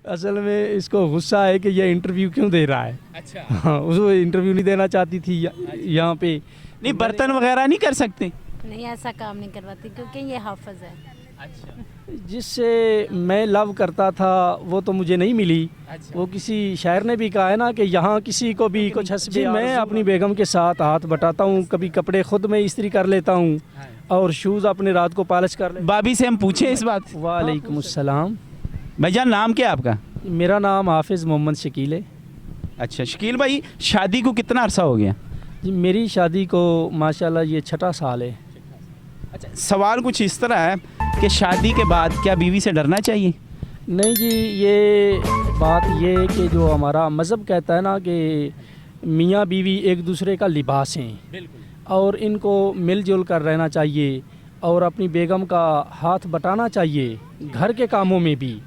اصل میں اس کو غصہ ہے کہ یہ انٹرویو کیوں دے رہا ہے. اچھا ہاں اس کو انٹرویو نہیں دینا چاہتی تھی یہاں پہ. نہیں برتن وغیرہ نہیں کر سکتے؟ نہیں ایسا کام نہیں کرواتی کیونکہ یہ حافظ ہے. اچھا جس سے میں لو کرتا تھا وہ تو مجھے نہیں ملی. وہ کسی شاعر نے بھی کہا ہے نا کہ یہاں کسی کو بھی کچھ حسب. میں اپنی بیگم کے ساتھ ہاتھ بٹاتا ہوں, کبھی کپڑے خود میں استری کر لیتا ہوں اور شوز اپنے رات کو پالش کر لیتا بابی سے ہم پوچھیں اس بات. ہوں. وعلیکم السلام. بھائی جان نام کیا آپ کا؟ میرا نام حافظ محمد شکیل ہے. اچھا شکیل بھائی شادی کو کتنا عرصہ ہو گیا؟ جی میری شادی کو ماشاءاللہ یہ 6واں سال ہے. اچھا سوال کچھ اس طرح ہے کہ شادی کے بعد کیا بیوی سے ڈرنا چاہیے؟ نہیں جی یہ بات یہ ہے کہ جو ہمارا مذہب کہتا ہے نا کہ میاں بیوی ایک دوسرے کا لباس ہیں اور ان کو مل جل کر رہنا چاہیے اور اپنی بیگم کا ہاتھ بٹانا چاہیے گھر کے کاموں میں بھی.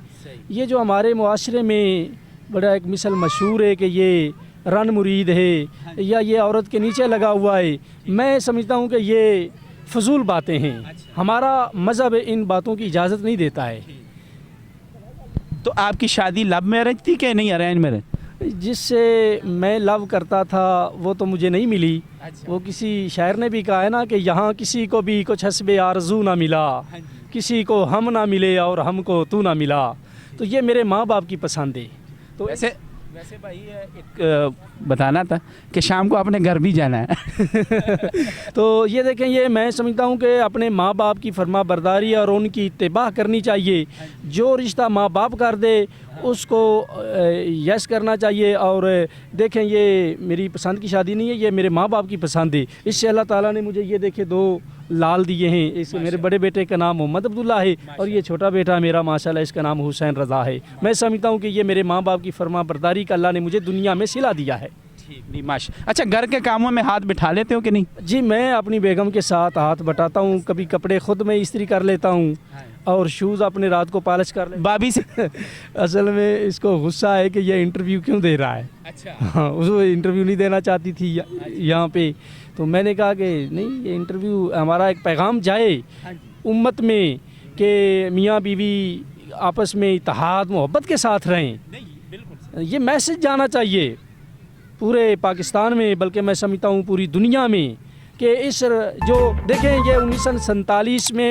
یہ جو ہمارے معاشرے میں بڑا ایک مثل مشہور ہے کہ یہ رن مرید ہے یا یہ عورت کے نیچے لگا ہوا ہے, میں سمجھتا ہوں کہ یہ فضول باتیں ہیں. ہمارا مذہب ان باتوں کی اجازت نہیں دیتا ہے. تو آپ کی شادی لو میرج تھی کہ نہیں ارینج میرج؟ جس سے میں لو کرتا تھا وہ تو مجھے نہیں ملی. وہ کسی شاعر نے بھی کہا ہے نا کہ یہاں کسی کو بھی کچھ حسب آرزو نہ ملا, کسی کو ہم نہ ملے اور ہم کو تو نہ ملا. تو یہ میرے ماں باپ کی پسند ہے. تو ویسے بھائی ایک بتانا تھا کہ شام کو اپنے گھر بھی جانا ہے. تو یہ دیکھیں یہ میں سمجھتا ہوں کہ اپنے ماں باپ کی فرما برداری اور ان کی اتباع کرنی چاہیے. جو رشتہ ماں باپ کر دے اس کو یس کرنا چاہیے. اور دیکھیں یہ میری پسند کی شادی نہیں ہے, یہ میرے ماں باپ کی پسند ہے. اس سے اللہ تعالیٰ نے مجھے یہ دیکھے 2 لال دیے ہیں. اس میرے بڑے بیٹے کا نام محمد عبداللہ ہے اور یہ چھوٹا بیٹا میرا ماشاءاللہ اس کا نام حسین رضا ہے. میں سمجھتا ہوں کہ یہ میرے ماں باپ کی فرما برداری کا اللہ نے مجھے دنیا میں صلہ دیا ہے. اچھا گھر کے کاموں میں ہاتھ بٹھا لیتے ہو کہ نہیں؟ جی میں اپنی بیگم کے ساتھ ہاتھ بٹاتا ہوں, کبھی کپڑے خود میں استری کر لیتا ہوں اور شوز اپنے رات کو پالش کر لیتا بابی سے ہوں. اصل میں اس کو غصہ ہے کہ یہ انٹرویو کیوں دے رہا ہے. ہاں اس کو انٹرویو نہیں دینا چاہتی تھی یہاں پہ. تو میں نے کہا کہ نہیں یہ انٹرویو ہمارا ایک پیغام جائے امت میں کہ میاں بیوی آپس میں اتحاد محبت کے ساتھ رہیں. یہ میسج جانا چاہیے پورے پاکستان میں, بلکہ میں سمجھتا ہوں پوری دنیا میں کہ اس جو دیکھیں یہ 1947 میں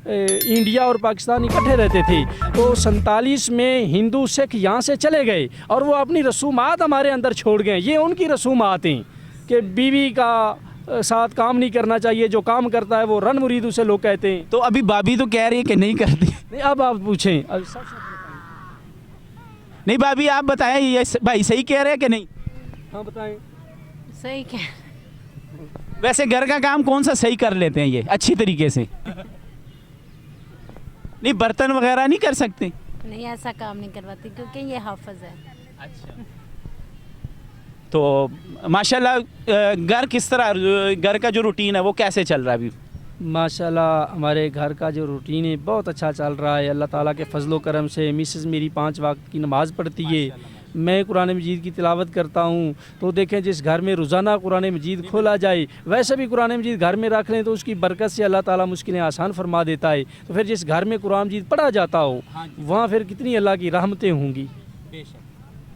انڈیا اور پاکستان اکٹھے رہتے تھے. تو 47 میں ہندو سکھ یہاں سے چلے گئے اور وہ اپنی رسومات ہمارے اندر چھوڑ گئے. یہ ان کی رسومات ہیں کہ بیوی کا ساتھ کام نہیں کرنا چاہیے, جو کام کرتا ہے وہ رن مرید اسے لوگ کہتے ہیں. تو ابھی بابی تو کہہ رہی ہے کہ نہیں کرتی. نہیں اب آپ پوچھیں. نہیں بابی آپ بتائیں یہ بھائی صحیح کہہ رہے ہیں کہ نہیں؟ ہاں بتائیں. صحیح کیا ویسے گھر کا کام کون سا صحیح کر لیتے ہیں یہ اچھی طریقے سے؟ نہیں برتن وغیرہ نہیں کر سکتے؟ نہیں ایسا کام نہیں کرواتی کیونکہ یہ حافظ ہے. اچھا تو ماشاءاللہ گھر کس طرح, گھر کا جو روٹین ہے وہ کیسے چل رہا ہے ابھی؟ ماشاءاللہ ہمارے گھر کا جو روٹین ہے بہت اچھا چل رہا ہے. اللہ تعالیٰ کے فضل و کرم سے مسز میری 5 وقت کی نماز پڑھتی ہے, میں قرآن مجید کی تلاوت کرتا ہوں. تو دیکھیں جس گھر میں روزانہ قرآن مجید کھولا جائے, ویسے بھی قرآن مجید گھر میں رکھ لیں تو اس کی برکت سے اللہ تعالیٰ مشکلیں آسان فرما دیتا ہے. تو پھر جس گھر میں قرآن مجید پڑھا جاتا ہو وہاں پھر کتنی اللہ کی رحمتیں ہوں گی.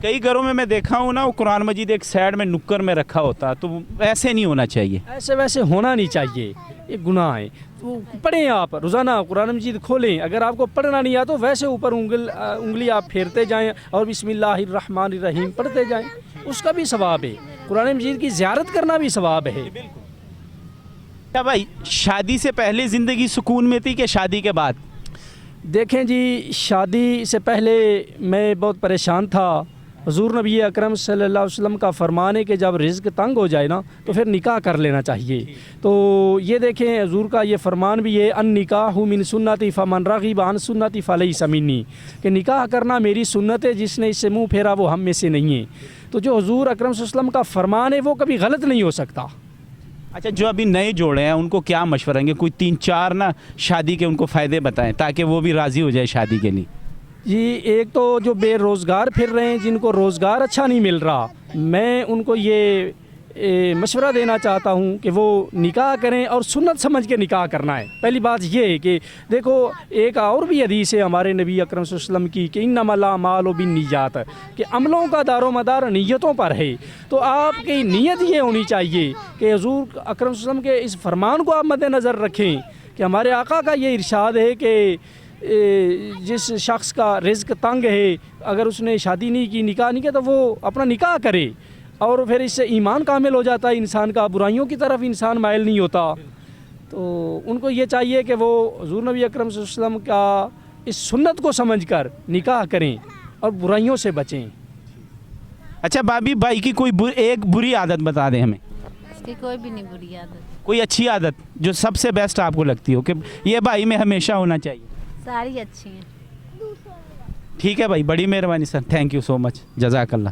کئی گھروں میں دیکھا ہوں نا وہ قرآن مجید ایک سائڈ میں نکر میں رکھا ہوتا, تو ایسے نہیں ہونا چاہیے. ایسے ویسے ہونا نہیں چاہیے, یہ گناہ ہے. تو پڑھیں آپ روزانہ قرآن مجید کھولیں. اگر آپ کو پڑھنا نہیں آتا تو ویسے اوپر انگلی آپ پھیرتے جائیں اور بسم اللہ الرحمن الرحیم پڑھتے جائیں, اس کا بھی ثواب ہے. قرآن مجید کی زیارت کرنا بھی ثواب ہے. کیا بھائی شادی سے پہلے زندگی سکون میں تھی کہ شادی کے بعد؟ دیکھیں جی شادی سے پہلے میں بہت پریشان تھا. حضور نبی اکرم صلی اللہ علیہ وسلم کا فرمان ہے کہ جب رزق تنگ ہو جائے نا تو پھر نکاح کر لینا چاہیے. تو یہ دیکھیں حضور کا یہ فرمان بھی ہے ان نکاح من سنتی فمن رغب عن سنتی فلیس منی, کہ نکاح کرنا میری سنت ہے, جس نے اس سے منہ پھیرا وہ ہم میں سے نہیں ہے. تو جو حضور اکرم صلی اللہ علیہ وسلم کا فرمان ہے وہ کبھی غلط نہیں ہو سکتا. اچھا جو ابھی نئے جوڑے ہیں ان کو کیا مشورہ دیں گے؟ کوئی 3-4 نا شادی کے ان کو فائدے بتائیں تاکہ وہ بھی راضی ہو جائے شادی کے لیے. جی ایک تو جو بے روزگار پھر رہے ہیں, جن کو روزگار اچھا نہیں مل رہا, میں ان کو یہ مشورہ دینا چاہتا ہوں کہ وہ نکاح کریں اور سنت سمجھ کے نکاح کرنا ہے. پہلی بات یہ ہے کہ دیکھو ایک اور بھی حدیث ہے ہمارے نبی اکرم صلی اللہ علیہ وسلم کی کہ انما الاعمال بالنیات، کہ عملوں کا دار و مدار نیتوں پر ہے. تو آپ کی نیت یہ ہونی چاہیے کہ حضور اکرم صلی اللہ علیہ وسلم کے اس فرمان کو آپ مد نظر رکھیں کہ ہمارے آقا کا یہ ارشاد ہے کہ جس شخص کا رزق تنگ ہے اگر اس نے شادی نہیں کی، نکاح نہیں کیا، تو وہ اپنا نکاح کرے، اور پھر اس سے ایمان کامل ہو جاتا ہے انسان کا، برائیوں کی طرف انسان مائل نہیں ہوتا. تو ان کو یہ چاہیے کہ وہ حضور نبی اکرم صلی اللہ علیہ وسلم کا اس سنت کو سمجھ کر نکاح کریں اور برائیوں سے بچیں. اچھا بھابھی، بھائی کی کوئی ایک بری عادت بتا دیں ہمیں. اس کی کوئی بھی نہیں بری عادت. کوئی اچھی عادت جو سب سے بیسٹ آپ کو لگتی ہو کہ یہ بھائی میں ہمیشہ ہونا چاہیے. ساری اچھی ہیں. ٹھیک ہے بھائی، بڑی مہربانی سر، تھینک یو سو مچ، جزاک اللہ.